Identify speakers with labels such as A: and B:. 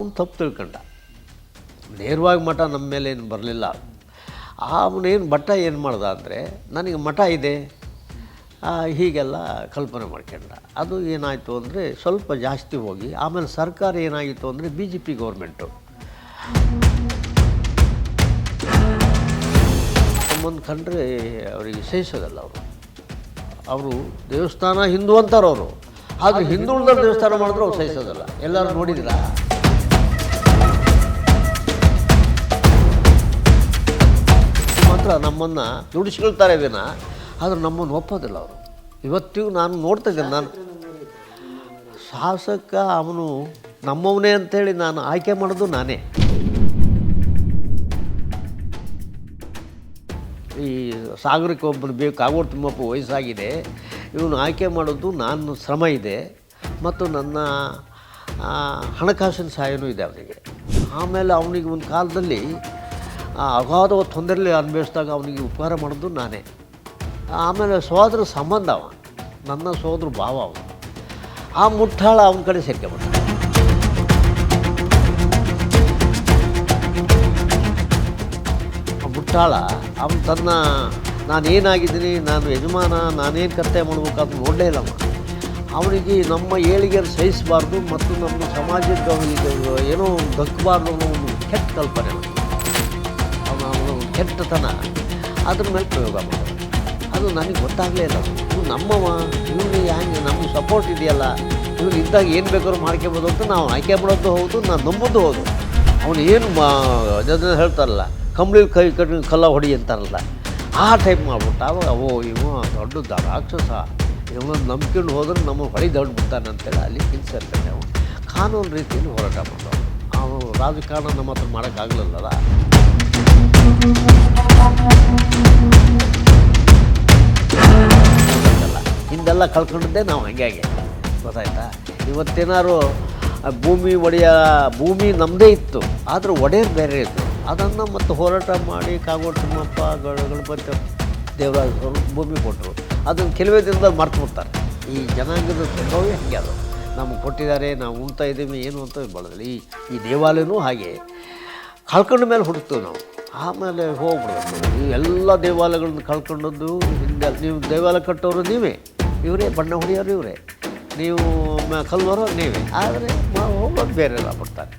A: ಅವ್ನು ತಪ್ಪು ತಿಳ್ಕೊಂಡ. ನೇರವಾಗಿ ಮಠ ನಮ್ಮ ಮೇಲೆ ಏನು ಬರಲಿಲ್ಲ. ಅವನೇನು ಭಟ್ಟ ಏನು ಮಾಡ್ದ ಅಂದರೆ, ನನಗೆ ಮಠ ಇದೆ ಹೀಗೆಲ್ಲ ಕಲ್ಪನೆ ಮಾಡ್ಕೊಂಡ. ಅದು ಏನಾಯಿತು ಅಂದರೆ ಸ್ವಲ್ಪ ಜಾಸ್ತಿ ಹೋಗಿ ಆಮೇಲೆ ಸರ್ಕಾರ ಏನಾಗಿತ್ತು ಅಂದರೆ BJP ಗೌರ್ಮೆಂಟು ನಮ್ಮನ್ನು ಕಂಡ್ರೆ ಅವರಿಗೆ ಸಹಿಸೋದಲ್ಲ. ಅವರು ದೇವಸ್ಥಾನ ಹಿಂದೂ ಅಂತಾರೆ ಅವರು, ಆದರೆ ಹಿಂದುಳಿದ ದೇವಸ್ಥಾನ ಮಾಡಿದ್ರು ಅವ್ರು ಸಹಿಸೋದಲ್ಲ. ಎಲ್ಲರೂ ನೋಡಿದಿರಾ? ಮಾತ್ರ ನಮ್ಮನ್ನು ದುಡಿಸ್ಕೊಳ್ತಾರೆ ವಿನ, ಆದರೆ ನಮ್ಮನ್ನು ಒಪ್ಪೋದಿಲ್ಲ ಅವರು. ಇವತ್ತಿಗೂ ನಾನು ನೋಡ್ತಾ ಇದ್ದೇನೆ. ನಾನು ಶಾಸಕ ಅವನು ನಮ್ಮವನೇ ಅಂಥೇಳಿ ನಾನು ಆಯ್ಕೆ ಮಾಡೋದು ನಾನೇ. ಈ ಸಾಗರಕ್ಕೆ ಒಬ್ಬನು ಬೇಕು, ಕಾಗೋಡು ತಿಮ್ಮಪ್ಪ ವಯಸ್ಸಾಗಿದೆ, ಇವನು ಆಯ್ಕೆ ಮಾಡೋದು ನಾನು ಶ್ರಮ ಇದೆ ಮತ್ತು ನನ್ನ ಹಣಕಾಸಿನ ಸಹಾಯನೂ ಇದೆ ಅವನಿಗೆ. ಆಮೇಲೆ ಅವನಿಗೆ ಒಂದು ಕಾಲದಲ್ಲಿ ಅಗಾಧ ತೊಂದರೆಯಲ್ಲಿ ಅನುಭವಿಸಿದಾಗ ಅವನಿಗೆ ಉಪಕಾರ ಮಾಡೋದು ನಾನೇ. ಆಮೇಲೆ ಸೋದರ ಸಂಬಂಧ ಅವ, ನನ್ನ ಸೋದರ ಭಾವ ಅವನು. ಆ ಮುಟ್ಟಾಳ ಅವನ ಕಡೆ ಸೇರ್ಕೊಂಡ್ಬಿಟ್ಟ. ಆ ಮುಟ್ಟಾಳ ಅವನು ತನ್ನ ನಾನೇನಾಗಿದ್ದೀನಿ, ನಾನು ಯಜಮಾನ, ನಾನೇನು ಕರ್ತವ್ಯ ಮಾಡ್ಬೇಕು ಅದು ನೋಡಲೇ ಇಲ್ಲಮ್ಮ. ಅವನಿಗೆ ನಮ್ಮ ಏಳಿಗೆಯನ್ನು ಸಹಿಸಬಾರ್ದು ಮತ್ತು ನಮ್ಮ ಸಮಾಜಕ್ಕೆ ಅವನಿಗೆ ಏನೋ ದಕ್ಕಬಾರ್ದು ಅನ್ನೋ ಒಂದು ಕೆಟ್ಟ ಕಲ್ಪನೆ, ಅವನು ಕೆಟ್ಟತನ ಅದ್ರ ಮೇಲೆ ಪ್ರಯೋಗ ಮಾಡೋದು. ಅದು ನನಗೆ ಗೊತ್ತಾಗಲೇ ಇಲ್ಲ. ಇವು ನಮ್ಮವ, ಇವನು ಹ್ಯಾಂಗೆ ನಮಗೆ ಸಪೋರ್ಟ್ ಇದೆಯಲ್ಲ, ಇವನು ಇದ್ದಾಗ ಏನು ಬೇಕಾದ್ರೂ ಮಾಡ್ಕೊಬೋದು ಅಂತ ನಾವು ಆಯ್ಕೆ ಮಾಡೋದು ಹೌದು, ನಾನು ನಂಬೋದು ಹೌದು. ಅವನು ಏನು ಅದನ್ನು ಹೇಳ್ತಾರಲ್ಲ, ಕಂಬಳಿ ಕೈ ಕಟ್ಟಿ ಕಲ್ಲ ಹೊಡಿ ಅಂತಾರಲ್ಲ, ಆ ಟೈಪ್ ಮಾಡ್ಬಿಟ್ಟು ಆವಾಗ ಇವ ದೊಡ್ಡ ರಾಕ್ಷಸ, ಇವನೊಂದು ನಂಬ್ಕೊಂಡು ಹೋದ್ರೆ ನಮಗೆ ಹೊಳಿ ದೊಡ್ಡ ಬಿಡ್ತಾನೆ ಅಂತೇಳಿ ಅಲ್ಲಿ ತಿನ್ಸಿರ್ತಾನೆ. ಅವನು ಕಾನೂನು ರೀತಿಯಲ್ಲಿ ಹೋರಾಟ ಮಾಡೋದು. ಅವನು ರಾಜಕಾರಣ ನಮ್ಮ ಹತ್ರ ಮಾಡೋಕ್ಕಾಗಲಿಲ್ಲಲ್ಲ. ಹಿಂದೆಲ್ಲ ಕಳ್ಕೊಂಡಿದ್ದೆ ನಾವು ಹಾಗೆ ಗೊತ್ತಾಯ್ತಾ. ಇವತ್ತೇನಾದ್ರು ಭೂಮಿ ನಮ್ಮದೇ ಇತ್ತು, ಆದರೆ ಒಡೆಯರು ಬೇರೆ ಇತ್ತು. ಅದನ್ನು ಮತ್ತು ಹೋರಾಟ ಮಾಡಿ ಕಾಗೋಡು ತಿಮ್ಮಪ್ಪ, ಗಣಪತಿ ದೇವರಾಜ ಅವರು ಭೂಮಿ ಕೊಟ್ಟರು. ಅದನ್ನು ಕೆಲವೇ ದಿನದಲ್ಲಿ ಮರ್ತು ಬಿಡ್ತಾರೆ. ಈ ಜನಾಂಗದ ಸ್ವಭಾವವೇ ಹಾಗೆ. ಅದು ನಮಗೆ ಕೊಟ್ಟಿದ್ದಾರೆ, ನಾವು ಉಣ್ತಾ ಇದ್ದೀವಿ ಏನು ಅಂತ ಬಳದಿಲ್ಲ. ಈ ದೇವಾಲಯನೂ ಹಾಗೆ ಕಳ್ಕೊಂಡ ಮೇಲೆ ಹುಡುಕ್ತೀವಿ ನಾವು, ಆಮೇಲೆ ಹೋಗ್ಬಿಡ್ಬೇಕು. ನೀವು ಎಲ್ಲ ದೇವಾಲಯಗಳನ್ನು ಕಳ್ಕೊಂಡದ್ದು ಹಿಂದೆ. ನೀವು ದೇವಾಲಯ ಕಟ್ಟೋರು ನೀವೇ, ಇವರೇ ಬಣ್ಣ ಹೊಡೆಯೋರು ಇವರೇ, ನೀವು ಕಲ್ಲೋರು ನೀವೇ, ಆದರೆ ಹೋಗೋದು ಬೇರೆ ಎಲ್ಲ ಬಿಡ್ತಾರೆ.